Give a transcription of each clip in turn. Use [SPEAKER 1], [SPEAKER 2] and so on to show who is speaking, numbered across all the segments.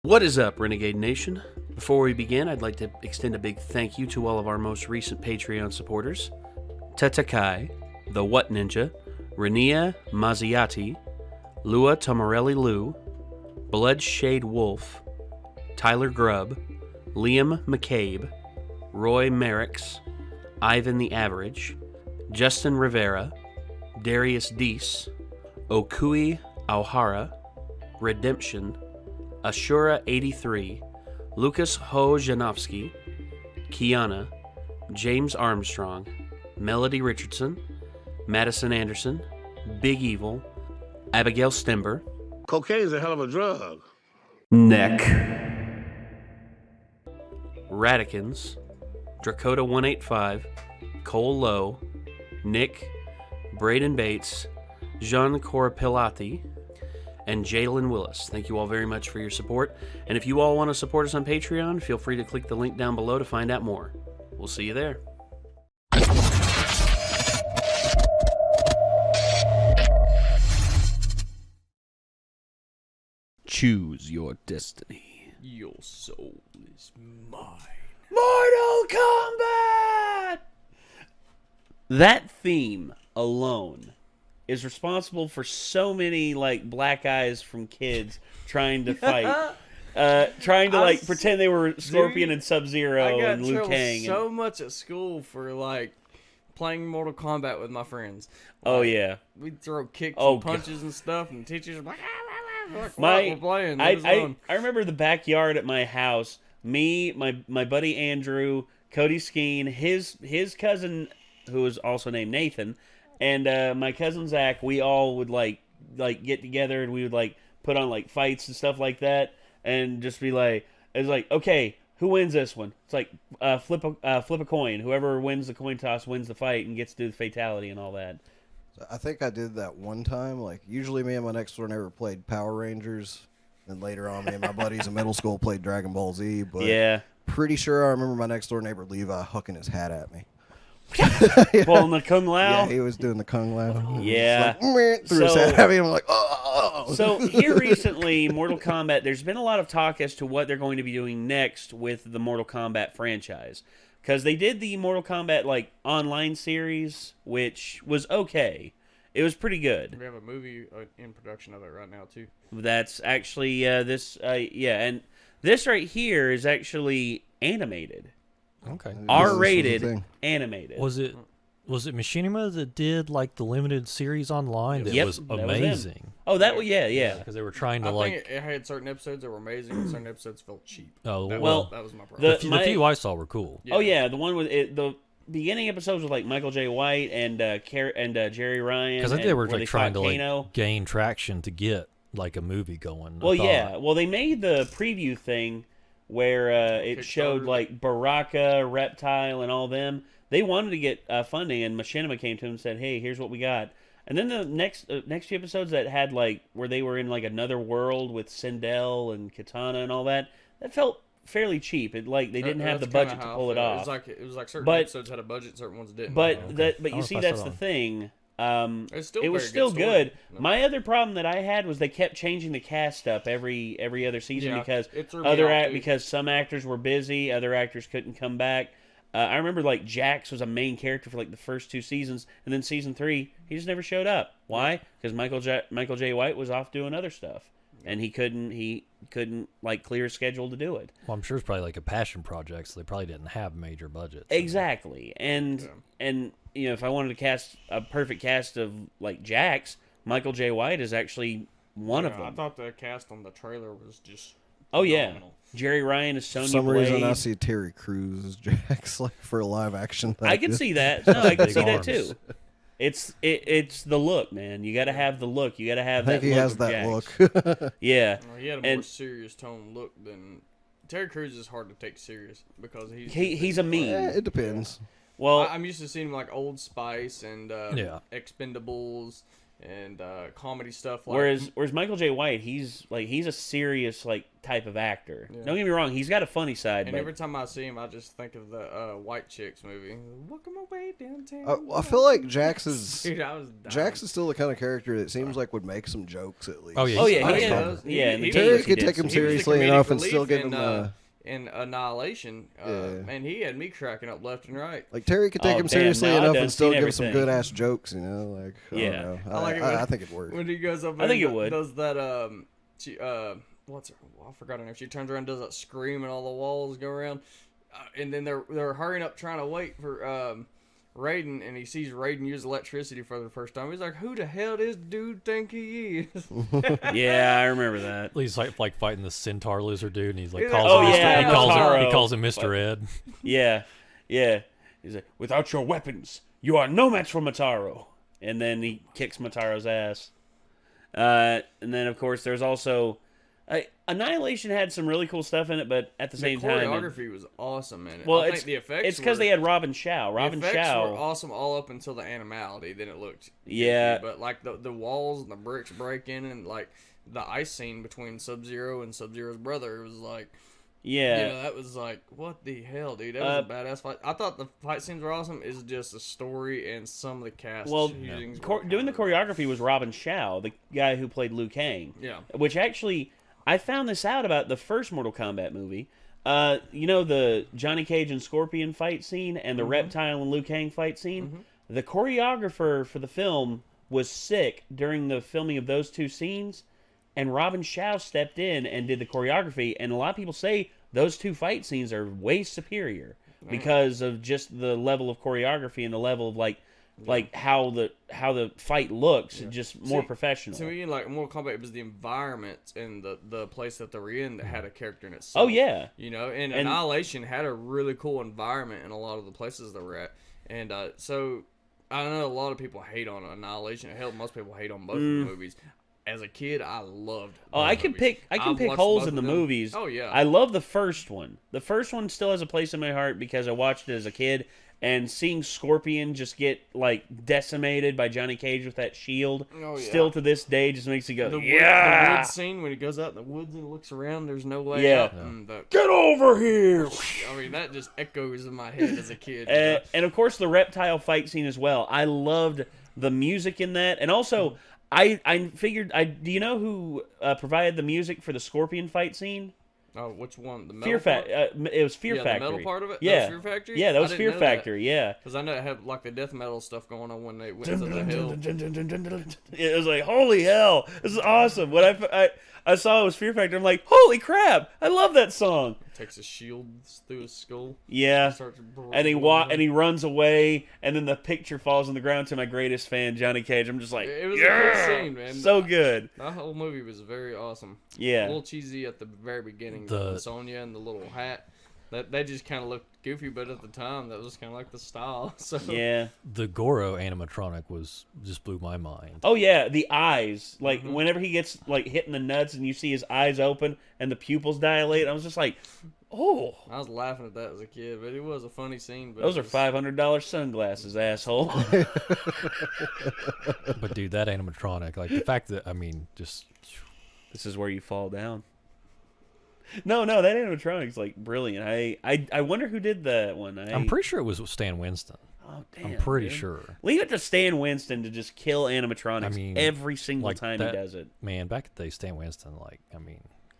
[SPEAKER 1] What is up, Renegade Nation? Before we begin, I'd like to extend a big thank you to all of our most recent Patreon supporters. Tetakai, The What Ninja, Renia Mazziati, Lua Tomarelli Lou, Bloodshade Wolf, Tyler Grubb, Liam McCabe, Roy Merricks, Ivan the Average, Justin Rivera, Darius Deese, Okui Auhara, Redemption, Ashura83, Lukas Ho-Janowski, Kiana, James Armstrong, Melody Richardson, Madison Anderson, Big Evil, Abigail Stember,
[SPEAKER 2] Cocaine's a hell of a drug.
[SPEAKER 1] Neck, Radikins, Drakota185, Cole Lowe, Nick, Braden Bates, Jean Corpilati, and Jalen Willis. Thank you all very much for your support. And if you all want to support us on Patreon, feel free to click the link down below to find out more. We'll see you there. Choose your destiny.
[SPEAKER 3] Your soul is mine.
[SPEAKER 1] Mortal Kombat! That theme alone is responsible for so many black eyes from kids trying to fight. Trying to pretend they were Scorpion and Sub-Zero and Liu Kang.
[SPEAKER 3] So much at school for playing Mortal Kombat with my friends.
[SPEAKER 1] Oh yeah.
[SPEAKER 3] We'd throw kicks and punches and stuff, and teachers were like, we're playing.
[SPEAKER 1] I remember the backyard at my house. Me, my buddy Andrew, Cody Skeen, his cousin, who was also named Nathan, and my cousin Zach. We all would get together, and we would put on fights and stuff like that, and just be okay, who wins this one? It's flip a coin. Whoever wins the coin toss wins the fight and gets to do the fatality and all that.
[SPEAKER 4] I think I did that one time. Usually me and my next door neighbor played Power Rangers. And later on, me and my buddies in middle school played Dragon Ball Z. But
[SPEAKER 1] yeah.
[SPEAKER 4] Pretty sure I remember my next door neighbor Levi hucking his hat at me.
[SPEAKER 1] Pulling the Kung Lao?
[SPEAKER 4] Yeah, he was doing the Kung Lao.
[SPEAKER 1] Yeah.
[SPEAKER 4] Threw his hat at me. I'm like, oh.
[SPEAKER 1] So here recently, Mortal Kombat, there's been a lot of talk as to what they're going to be doing next with the Mortal Kombat franchise. Because they did the Mortal Kombat online series, which was okay. It was pretty good.
[SPEAKER 3] We have a movie in production of it right now, too.
[SPEAKER 1] That's actually and this right here is actually animated.
[SPEAKER 5] Okay.
[SPEAKER 1] R-rated animated.
[SPEAKER 5] Was it Machinima that did the limited series online? That
[SPEAKER 1] Yep,
[SPEAKER 5] was
[SPEAKER 1] that was
[SPEAKER 5] amazing.
[SPEAKER 1] yeah.
[SPEAKER 5] Because they were trying to
[SPEAKER 3] I think it had certain episodes that were amazing, and certain episodes felt cheap.
[SPEAKER 5] Oh
[SPEAKER 3] that
[SPEAKER 5] well,
[SPEAKER 3] was my problem.
[SPEAKER 5] The few I saw were cool.
[SPEAKER 1] Yeah. Oh yeah, the one with it, the beginning episodes with Michael J. White and Jerry Ryan.
[SPEAKER 5] Because I think they were trying to
[SPEAKER 1] Kano.
[SPEAKER 5] Gain traction to get a movie going.
[SPEAKER 1] Well, yeah. Well, they made the preview thing where it showed Baraka, Reptile, and all them. They wanted to get funding, and Machinima came to him and said, "Hey, here's what we got." And then the next few episodes that had where they were in another world with Sindel and Katana and all that, that felt fairly cheap. It they didn't have the budget to pull it off.
[SPEAKER 3] It was certain episodes had a budget, certain ones didn't.
[SPEAKER 1] But you see, that's the thing. It was still good. No. My other problem that I had was they kept changing the cast up every other season because some actors were busy, other actors couldn't come back. I remember Jax was a main character for the first 2 seasons, and then season 3 he just never showed up. Why? Because Michael J. White was off doing other stuff, and he couldn't clear his schedule to do it.
[SPEAKER 5] Well, I'm sure it's probably a passion project, so they probably didn't have major budgets.
[SPEAKER 1] Exactly, and if I wanted to cast a perfect cast of Jax, Michael J. White is actually one of them.
[SPEAKER 3] I thought the cast on the trailer was just
[SPEAKER 1] phenomenal. Jerry Ryan is Sonya
[SPEAKER 4] For some
[SPEAKER 1] Blade.
[SPEAKER 4] reason, I see Terry Crews as Jax for a live action.
[SPEAKER 1] I can see that. No, I can see that too. It's the look, man. You got to have the look. You got to have that look. I think he has that look.
[SPEAKER 3] Yeah. Well, he had a more serious tone look than Terry Crews is hard to take serious because
[SPEAKER 1] he's a meme.
[SPEAKER 4] Yeah, it depends.
[SPEAKER 1] Well,
[SPEAKER 3] I'm used to seeing him Old Spice and Expendables and comedy stuff. Like,
[SPEAKER 1] Whereas Michael J. White, he's a serious type of actor.
[SPEAKER 3] Yeah.
[SPEAKER 1] Don't get me wrong, he's got a funny side.
[SPEAKER 3] and
[SPEAKER 1] but
[SPEAKER 3] every time I see him, I just think of the White Chicks movie. Welcome away downtown.
[SPEAKER 4] I feel like Jax is
[SPEAKER 3] Dude, I was dying.
[SPEAKER 4] Jax is still the kind of character that seems like would make some jokes at least.
[SPEAKER 5] Oh, yeah,
[SPEAKER 1] oh
[SPEAKER 5] he's
[SPEAKER 1] yeah,
[SPEAKER 5] funny.
[SPEAKER 1] he is.
[SPEAKER 3] does.
[SPEAKER 1] Yeah, in the
[SPEAKER 3] He-
[SPEAKER 1] games
[SPEAKER 4] Terry
[SPEAKER 1] he
[SPEAKER 4] could
[SPEAKER 1] did
[SPEAKER 4] take
[SPEAKER 1] some-
[SPEAKER 4] him
[SPEAKER 3] He was the
[SPEAKER 4] seriously
[SPEAKER 3] comedic
[SPEAKER 4] enough and
[SPEAKER 3] relief
[SPEAKER 4] still give him
[SPEAKER 3] in Annihilation.
[SPEAKER 4] Yeah.
[SPEAKER 3] Man, he had me cracking up left and right.
[SPEAKER 4] like Terry could take
[SPEAKER 1] Oh,
[SPEAKER 4] him
[SPEAKER 1] damn,
[SPEAKER 4] seriously
[SPEAKER 1] now I've
[SPEAKER 4] enough
[SPEAKER 1] done
[SPEAKER 4] and still
[SPEAKER 1] seen
[SPEAKER 4] give some
[SPEAKER 1] everything.
[SPEAKER 4] good ass jokes. You know, like I
[SPEAKER 1] Yeah.
[SPEAKER 4] don't know.
[SPEAKER 3] I like it when-
[SPEAKER 4] I think it worked.
[SPEAKER 3] When he goes up,
[SPEAKER 1] I think
[SPEAKER 3] and
[SPEAKER 1] it would.
[SPEAKER 3] does that she what's her? I forgot her name. She turns around, and does that scream, and all the walls go around, and then they're hurrying up trying to wait for Raiden, and he sees Raiden use electricity for the first time. He's like, "Who the hell does dude think he is?"
[SPEAKER 1] Yeah, I remember that.
[SPEAKER 5] He's like fighting the centaur lizard dude, and he's like
[SPEAKER 3] Yeah,
[SPEAKER 5] calls
[SPEAKER 1] oh,
[SPEAKER 5] him
[SPEAKER 1] yeah,
[SPEAKER 5] he
[SPEAKER 1] Motaro.
[SPEAKER 5] calls him Mr. Ed.
[SPEAKER 1] Yeah, yeah. He's like, without your weapons, you are no match for Motaro. And then he kicks Motaro's ass. And then, of course, there's also... Annihilation had some really cool stuff in it, but at the same
[SPEAKER 3] the
[SPEAKER 1] time...
[SPEAKER 3] choreography was awesome in it.
[SPEAKER 1] Well,
[SPEAKER 3] I think the effects.
[SPEAKER 1] it's because they had Robin Shao. Robin
[SPEAKER 3] the effects
[SPEAKER 1] Shao...
[SPEAKER 3] were awesome all up until the animality. Then it looked
[SPEAKER 1] Yeah.
[SPEAKER 3] goofy, but like the walls and the bricks breaking and like the ice scene between Sub-Zero and Sub-Zero's brother, it was like,
[SPEAKER 1] Yeah.
[SPEAKER 3] you know, that was like, what the hell, dude? That was a badass fight. I thought the fight scenes were awesome. It's just the story and some of the cast.
[SPEAKER 1] Well,
[SPEAKER 3] shootings were
[SPEAKER 1] doing the
[SPEAKER 3] kinda-
[SPEAKER 1] choreography was Robin Shao, the guy who played Liu Kang.
[SPEAKER 3] Yeah.
[SPEAKER 1] Which actually, I found this out about the first Mortal Kombat movie. You know the Johnny Cage and Scorpion fight scene and the Reptile and Liu Kang fight scene? The choreographer for the film was sick during the filming of those two scenes, and Robin Shao stepped in and did the choreography, and a lot of people say those two fight scenes are way superior because of just the level of choreography and the level of like how the fight looks, just more professional.
[SPEAKER 3] To me, like Mortal Kombat, it was the environment and the place that they were in that had a character in itself.
[SPEAKER 1] Oh yeah.
[SPEAKER 3] You know, and Annihilation had a really cool environment in a lot of the places they were at. And so I know a lot of people hate on Annihilation. Hell, most people hate on both of the movies. As a kid, I loved.
[SPEAKER 1] Oh, I can pick holes in the movies.
[SPEAKER 3] Oh yeah,
[SPEAKER 1] I love the first one. The first one still has a place in my heart because I watched it as a kid, and seeing Scorpion just get like decimated by Johnny Cage with that shield, still to this day just makes you go,
[SPEAKER 3] the wood scene when he goes out in the woods and looks around. There's no way out. And
[SPEAKER 1] Get over here!
[SPEAKER 3] I mean, that just echoes in my head as a kid. You know?
[SPEAKER 1] And of course the reptile fight scene as well. I loved the music in that, and also I figured do you know who provided the music for the Scorpion fight scene?
[SPEAKER 3] Oh, which one? The metal
[SPEAKER 1] Fear Factory. It was Fear
[SPEAKER 3] yeah,
[SPEAKER 1] Factory.
[SPEAKER 3] the metal part of it?
[SPEAKER 1] Yeah.
[SPEAKER 3] That was Fear Factory?
[SPEAKER 1] Yeah, that
[SPEAKER 3] I
[SPEAKER 1] was
[SPEAKER 3] didn't
[SPEAKER 1] Fear
[SPEAKER 3] know that.
[SPEAKER 1] Factory, yeah.
[SPEAKER 3] Because I know it had like the death metal stuff going on when they went into the hill.
[SPEAKER 1] It was like, holy hell, this is awesome. When I saw it was Fear Factory, I'm like, holy crap, I love that song.
[SPEAKER 3] Takes his shield through his skull.
[SPEAKER 1] Yeah,
[SPEAKER 3] Starts
[SPEAKER 1] and he runs away, and then the picture falls on the ground to my greatest fan, Johnny Cage. I'm just like,
[SPEAKER 3] It was a cool scene, man.
[SPEAKER 1] so good.
[SPEAKER 3] That whole movie was very awesome.
[SPEAKER 1] Yeah.
[SPEAKER 3] A little cheesy at the very beginning.
[SPEAKER 5] The-
[SPEAKER 3] Sonya and the little hat. They just kind of looked goofy, but at the time, that was kind of like the style. So
[SPEAKER 1] Yeah.
[SPEAKER 5] The Goro animatronic just blew my mind.
[SPEAKER 1] Oh yeah, the eyes. Like whenever he gets like hit in the nuts, and you see his eyes open and the pupils dilate, I was just like, oh.
[SPEAKER 3] I was laughing at that as a kid, but it was a funny scene. But
[SPEAKER 1] Those
[SPEAKER 3] it
[SPEAKER 1] are
[SPEAKER 3] was-
[SPEAKER 1] $500 sunglasses, asshole.
[SPEAKER 5] But dude, that animatronic, like the fact that just
[SPEAKER 1] This is where you fall down. No, that animatronic's like brilliant. I wonder who did that one.
[SPEAKER 5] I'm pretty sure it was Stan Winston.
[SPEAKER 1] Oh, damn,
[SPEAKER 5] I'm pretty
[SPEAKER 1] dude.
[SPEAKER 5] sure.
[SPEAKER 1] Leave it to Stan Winston to just kill animatronics
[SPEAKER 5] I mean,
[SPEAKER 1] every single
[SPEAKER 5] like
[SPEAKER 1] time
[SPEAKER 5] that-
[SPEAKER 1] he does it.
[SPEAKER 5] Man, back in the day, Stan Winston,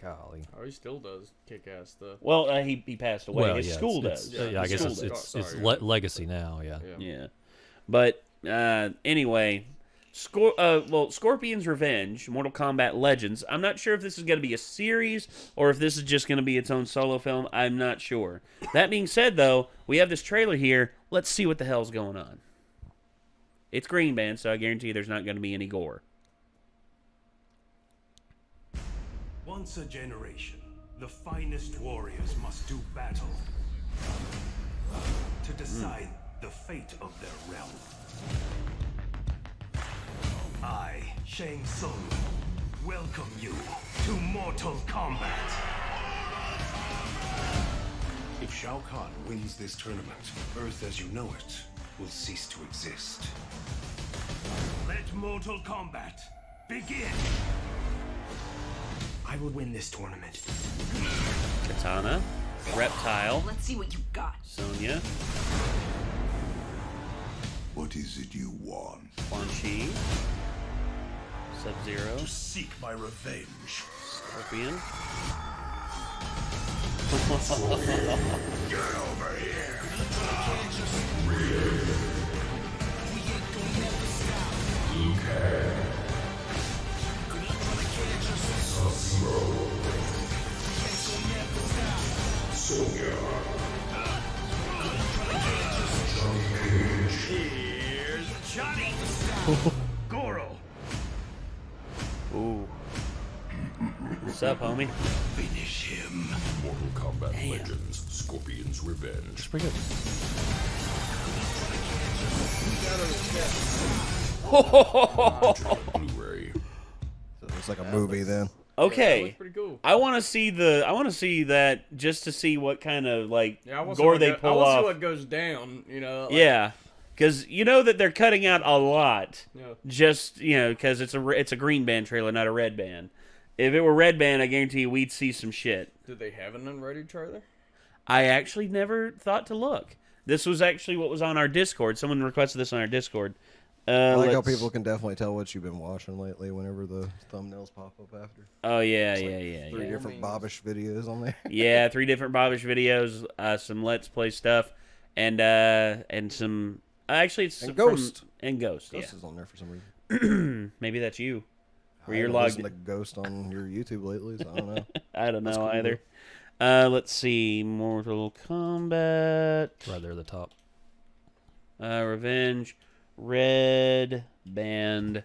[SPEAKER 5] golly.
[SPEAKER 3] Oh, he still does kick-ass stuff.
[SPEAKER 1] Well, he passed away.
[SPEAKER 5] Well,
[SPEAKER 1] His
[SPEAKER 5] yeah,
[SPEAKER 1] school
[SPEAKER 5] it's-
[SPEAKER 1] does.
[SPEAKER 5] Yeah, I
[SPEAKER 1] His
[SPEAKER 5] guess
[SPEAKER 1] school
[SPEAKER 5] it's
[SPEAKER 1] does.
[SPEAKER 3] Sorry.
[SPEAKER 5] legacy now. Yeah.
[SPEAKER 1] Yeah. But anyway, Scorpion's Revenge, Mortal Kombat Legends. I'm not sure if this is going to be a series or if this is just going to be its own solo film. I'm not sure. That being said, though, we have this trailer here. Let's see what the hell's going on. It's Green Band, so I guarantee there's not going to be any gore.
[SPEAKER 6] Once a generation, the finest warriors must do battle to decide the fate of their realm. I, Shang Tsung, welcome you to Mortal Kombat.
[SPEAKER 7] If Shao Kahn wins this tournament, Earth as you know it will cease to exist.
[SPEAKER 6] Let Mortal Kombat. Begin.
[SPEAKER 8] I will win this tournament.
[SPEAKER 1] Katana, Reptile,
[SPEAKER 9] Let's see what you got.
[SPEAKER 1] Sonya,
[SPEAKER 7] What is it you want?
[SPEAKER 1] Quan Chi, Sub-Zero,
[SPEAKER 6] To seek my revenge.
[SPEAKER 1] Scorpion,
[SPEAKER 6] Get over here. Here's Johnny. Goro.
[SPEAKER 1] Ooh. What's up, homie?
[SPEAKER 6] Finish him.
[SPEAKER 7] Mortal Kombat Legends, Scorpion's Revenge.
[SPEAKER 5] It's pretty good.
[SPEAKER 7] Blu-ray.
[SPEAKER 4] So it's like a movie then.
[SPEAKER 1] Okay.
[SPEAKER 3] looks pretty cool.
[SPEAKER 1] I want to see that just to see what kind of like
[SPEAKER 3] Yeah, I want
[SPEAKER 1] gore they pull
[SPEAKER 3] I want to
[SPEAKER 1] off.
[SPEAKER 3] see what goes down. You know. Like,
[SPEAKER 1] Yeah, because you know that they're cutting out a lot.
[SPEAKER 3] Yeah.
[SPEAKER 1] Just because it's a green band trailer, not a red band. If it were red band, I guarantee you we'd see some shit.
[SPEAKER 3] Did they have an unrated trailer?
[SPEAKER 1] I actually never thought to look. This was actually what was on our Discord. Someone requested this on our Discord.
[SPEAKER 4] I like how
[SPEAKER 1] let's-
[SPEAKER 4] people can definitely tell what you've been watching lately whenever the thumbnails pop up after.
[SPEAKER 1] Oh yeah,
[SPEAKER 4] It's like
[SPEAKER 1] yeah.
[SPEAKER 4] Three different Bobbish videos on there.
[SPEAKER 1] Yeah, 3 different Bobbish videos, some Let's Play stuff, and some. Actually, it's
[SPEAKER 4] And
[SPEAKER 1] from-
[SPEAKER 4] Ghost.
[SPEAKER 1] and Ghost.
[SPEAKER 4] Ghost
[SPEAKER 1] Yeah,
[SPEAKER 4] is on there for some reason.
[SPEAKER 1] maybe that's you. Where
[SPEAKER 4] I
[SPEAKER 1] you're
[SPEAKER 4] haven't
[SPEAKER 1] logged.
[SPEAKER 4] listened to Ghost on your YouTube lately, so I don't know.
[SPEAKER 1] I don't know
[SPEAKER 4] cool,
[SPEAKER 1] either. Let's see, Mortal Kombat,
[SPEAKER 5] Right there at the top.
[SPEAKER 1] Revenge, Red Band,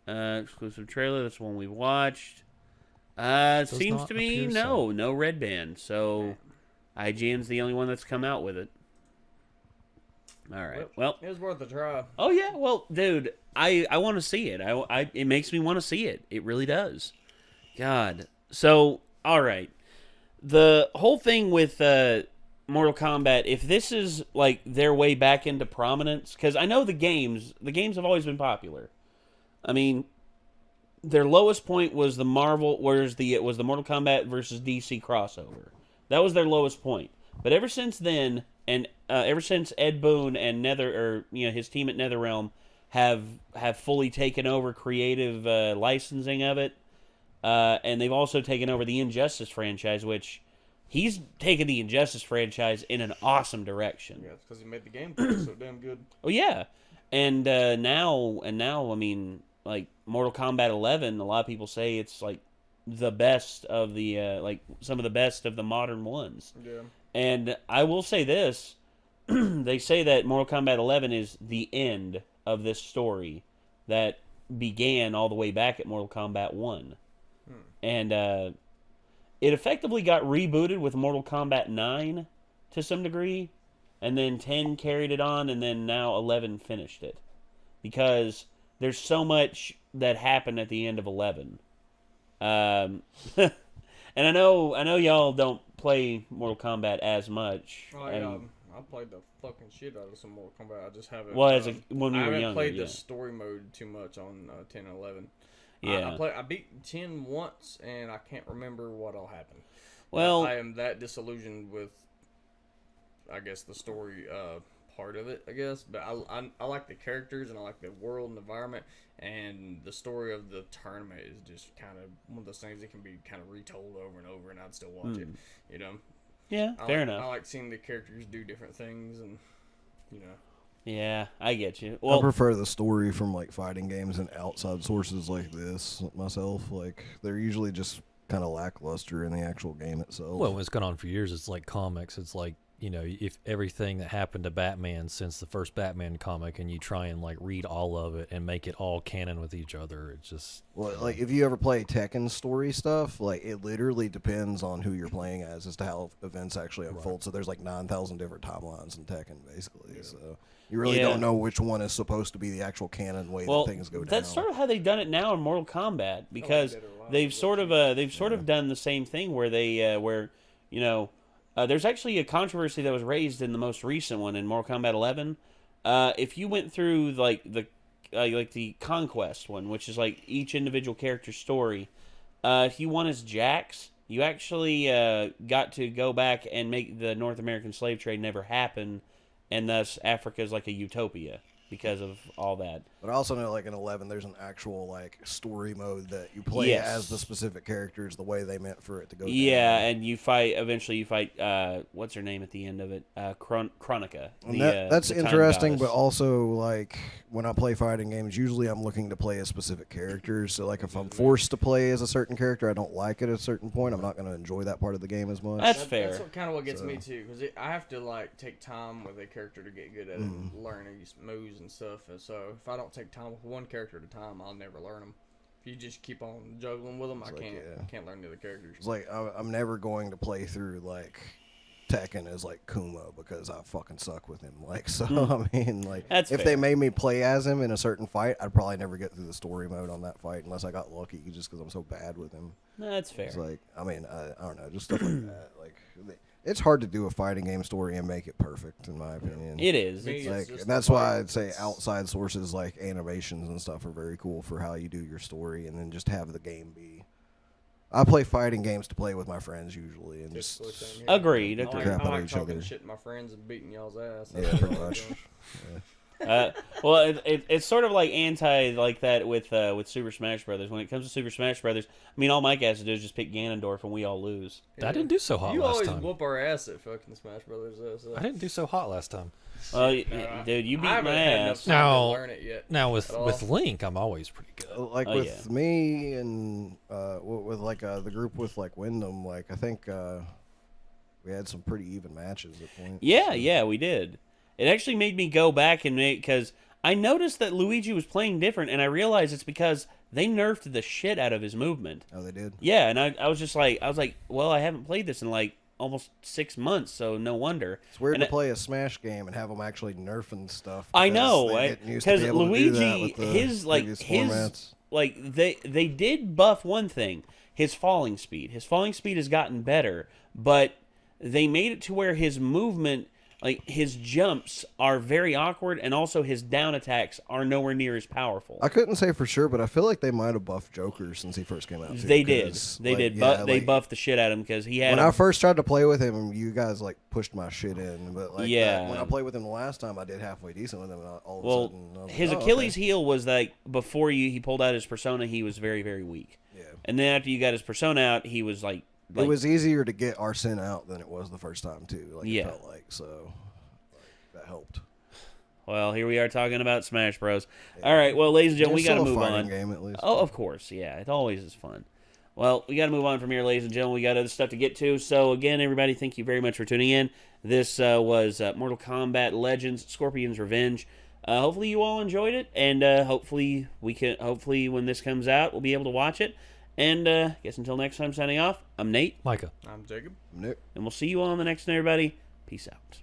[SPEAKER 1] exclusive trailer. That's one we watched. It
[SPEAKER 5] Does
[SPEAKER 1] seems
[SPEAKER 5] not
[SPEAKER 1] to me
[SPEAKER 5] appear
[SPEAKER 1] no Red Band. So IGN's the only one that's come out with it. All right. Well,
[SPEAKER 3] It was worth a try.
[SPEAKER 1] oh yeah. Well, dude, I want to see it. I it makes me want to see it. It really does. God. So, all right. The whole thing with Mortal Kombat, if this is like their way back into prominence, because I know the games have always been popular. I mean, their lowest point was the Marvel, it was the Mortal Kombat versus DC crossover. That was their lowest point. But ever since then, and ever since Ed Boon and his team at NetherRealm have fully taken over creative licensing of it, and they've also taken over the Injustice franchise, which he's taken the Injustice franchise in an awesome direction.
[SPEAKER 3] Yeah, because he made the game so damn good.
[SPEAKER 1] Oh yeah, and now, I mean, like Mortal Kombat 11, a lot of people say it's like the best of the like some of the best of the modern ones.
[SPEAKER 3] Yeah.
[SPEAKER 1] And I will say this: they say that Mortal Kombat 11 is the end of this story that began all the way back at Mortal Kombat 1, and it effectively got rebooted with Mortal Kombat 9 to some degree, and then 10 carried it on, and then now 11 finished it because there's so much that happened at the end of 11. And I know y'all don't play Mortal Kombat as much.
[SPEAKER 3] I played the fucking shit out of some Mortal Kombat. I just haven't.
[SPEAKER 1] Well, when we
[SPEAKER 3] I
[SPEAKER 1] were
[SPEAKER 3] haven't
[SPEAKER 1] younger,
[SPEAKER 3] played
[SPEAKER 1] yeah.
[SPEAKER 3] the story mode too much on 10 and 11.
[SPEAKER 1] Yeah.
[SPEAKER 3] I beat 10 once, and I can't remember what all happened.
[SPEAKER 1] Well,
[SPEAKER 3] I am that disillusioned with, I guess, the story part of it, I guess. But I like the characters, and I like the world and environment, and the story of the tournament is just kind of one of those things that can be kind of retold over and over, and I'd still watch it, you know?
[SPEAKER 1] yeah, fair enough.
[SPEAKER 3] I like seeing the characters do different things, and, you know.
[SPEAKER 1] Yeah, I get you.
[SPEAKER 4] I
[SPEAKER 1] Well,
[SPEAKER 4] prefer the story from like fighting games and outside sources like this myself. Like they're usually just kind of lackluster in the actual game itself.
[SPEAKER 5] Well, it's gone on for years. It's like comics. It's like, you know, if everything that happened to Batman since the first Batman comic, and you try and like read all of it and make it all canon with each other, it's just
[SPEAKER 4] Like if you ever play Tekken story stuff, like it literally depends on who you're playing as to how events actually unfold. So there's like 9,000 different timelines in Tekken, basically. Yeah. So you really don't know which one is supposed to be the actual canon way that things go down.
[SPEAKER 1] That's sort of how they've done it now in Mortal Kombat, because they've sort of done the same thing where they there's actually a controversy that was raised in the most recent one in Mortal Kombat 11 if you went through like the Conquest one, which is like each individual character's story, if you won as Jax, you actually got to go back and make the North American slave trade never happen, and thus Africa is like a utopia because of all that.
[SPEAKER 4] But I also know, like in 11, there's an actual like story mode that you play as the specific characters the way they meant for it to go.
[SPEAKER 1] Yeah,
[SPEAKER 4] down.
[SPEAKER 1] and you fight. Eventually, you fight. What's her name at the end of it? Chronica.
[SPEAKER 4] That's
[SPEAKER 1] the time
[SPEAKER 4] interesting,
[SPEAKER 1] goddess.
[SPEAKER 4] but also like when I play fighting games, usually I'm looking to play as specific characters. So like if I'm forced to play as a certain character, I don't like it at a certain point. I'm not going to enjoy that part of the game as much.
[SPEAKER 1] That's fair.
[SPEAKER 3] That's kind of what gets me too, because I have to like take time with a character to get good at it, and learn his moves and stuff. And so if I don't take time with one character at a time, I'll never learn them. If you just keep on juggling with them, I can't learn the other characters.
[SPEAKER 4] It's like I'm never going to play through like Tekken as like Kuma because I fucking suck with him. Like so, I mean, like
[SPEAKER 1] That's
[SPEAKER 4] if
[SPEAKER 1] fair.
[SPEAKER 4] they made me play as him in a certain fight, I'd probably never get through the story mode on that fight unless I got lucky, just because I'm so bad with him.
[SPEAKER 1] No, that's fair.
[SPEAKER 4] It's like I mean I don't know, just stuff like that. Like it's hard to do a fighting game story and make it perfect, in my opinion.
[SPEAKER 1] It is.
[SPEAKER 3] Me,
[SPEAKER 1] It's
[SPEAKER 3] it's
[SPEAKER 4] Like,
[SPEAKER 3] just
[SPEAKER 4] and that's
[SPEAKER 3] the
[SPEAKER 4] why
[SPEAKER 3] fight.
[SPEAKER 4] I'd say outside sources like animations and stuff are very cool for how you do your story, and then just have the game be. I play fighting games to play with my friends usually, and just
[SPEAKER 3] Typically same here.
[SPEAKER 1] Agreed.
[SPEAKER 3] I like,
[SPEAKER 4] crap
[SPEAKER 3] I
[SPEAKER 4] out
[SPEAKER 3] like
[SPEAKER 4] of each
[SPEAKER 3] talking
[SPEAKER 4] other.
[SPEAKER 3] shit to my friends and beating y'all's ass.
[SPEAKER 4] yeah, pretty much.
[SPEAKER 1] Well, it's sort of like anti like that with Super Smash Brothers. When it comes to Super Smash Brothers, I mean, all Mike has to do is just pick Ganondorf, and we all lose.
[SPEAKER 5] I didn't do so hot
[SPEAKER 3] You
[SPEAKER 5] last
[SPEAKER 3] always
[SPEAKER 5] time.
[SPEAKER 3] whoop our ass at fucking Smash Brothers. So.
[SPEAKER 5] I didn't do so hot last time.
[SPEAKER 1] Dude, you beat
[SPEAKER 3] I haven't
[SPEAKER 1] my
[SPEAKER 3] had enough
[SPEAKER 1] ass.
[SPEAKER 3] time
[SPEAKER 5] No.
[SPEAKER 3] to learn it yet.
[SPEAKER 5] Now with
[SPEAKER 3] At all.
[SPEAKER 5] Link, I'm always pretty good.
[SPEAKER 4] Like
[SPEAKER 1] Oh,
[SPEAKER 4] with
[SPEAKER 1] yeah.
[SPEAKER 4] me and with like the group with like Wyndham, like I think we had some pretty even matches at points.
[SPEAKER 1] Yeah, we did. It actually made me go back and make, because I noticed that Luigi was playing different, and I realized it's because they nerfed the shit out of his movement.
[SPEAKER 4] Oh, they did.
[SPEAKER 1] Yeah, and I was like, well, I haven't played this in like almost 6 months, so no wonder.
[SPEAKER 4] It's weird
[SPEAKER 1] And
[SPEAKER 4] to play a Smash game and have them actually nerfing stuff.
[SPEAKER 1] I
[SPEAKER 4] because
[SPEAKER 1] know,
[SPEAKER 4] they're getting used to
[SPEAKER 1] because
[SPEAKER 4] be able to do that
[SPEAKER 1] Luigi,
[SPEAKER 4] with the
[SPEAKER 1] his
[SPEAKER 4] previous formats.
[SPEAKER 1] they did buff one thing, his falling speed. His falling speed has gotten better, but they made it to where his movement, like his jumps, are very awkward, and also his down attacks are nowhere near as powerful.
[SPEAKER 4] I couldn't say for sure, but I feel like they might have buffed Joker since he first came out. Too,
[SPEAKER 1] They did.
[SPEAKER 4] 'cause,
[SPEAKER 1] They
[SPEAKER 4] like,
[SPEAKER 1] did.
[SPEAKER 4] yeah,
[SPEAKER 1] But they
[SPEAKER 4] like,
[SPEAKER 1] buffed the shit out of him because he had.
[SPEAKER 4] When
[SPEAKER 1] him-
[SPEAKER 4] I first tried to play with him, you guys like pushed my shit in. But like,
[SPEAKER 1] Yeah.
[SPEAKER 4] when I played with him the last time, I did halfway decent with him. And all of a
[SPEAKER 1] well,
[SPEAKER 4] sudden, I was
[SPEAKER 1] his
[SPEAKER 4] like, oh,
[SPEAKER 1] Achilles
[SPEAKER 4] okay.
[SPEAKER 1] heel was like before he pulled out his persona, he was very, very weak.
[SPEAKER 4] Yeah.
[SPEAKER 1] And then after you got his persona out, he was like
[SPEAKER 4] It was easier to get Arsene out than it was the first time too. Like,
[SPEAKER 1] Yeah.
[SPEAKER 4] it felt like so. That helped.
[SPEAKER 1] Well, here we are talking about Smash Bros. All right, well, ladies and gentlemen, we
[SPEAKER 4] It's
[SPEAKER 1] got to
[SPEAKER 4] still a
[SPEAKER 1] move
[SPEAKER 4] fighting
[SPEAKER 1] on.
[SPEAKER 4] game at least.
[SPEAKER 1] Oh, of course, yeah, it always is fun. Well, we got to move on from here, ladies and gentlemen. We got other stuff to get to. So again, everybody, thank you very much for tuning in. This was Mortal Kombat Legends: Scorpion's Revenge. Hopefully, you all enjoyed it, and hopefully when this comes out, we'll be able to watch it. And I guess until next time, signing off. I'm Nate,
[SPEAKER 5] Micah.
[SPEAKER 3] I'm Jacob.
[SPEAKER 4] Nick.
[SPEAKER 1] and we'll see you all on the next one, everybody. Peace out.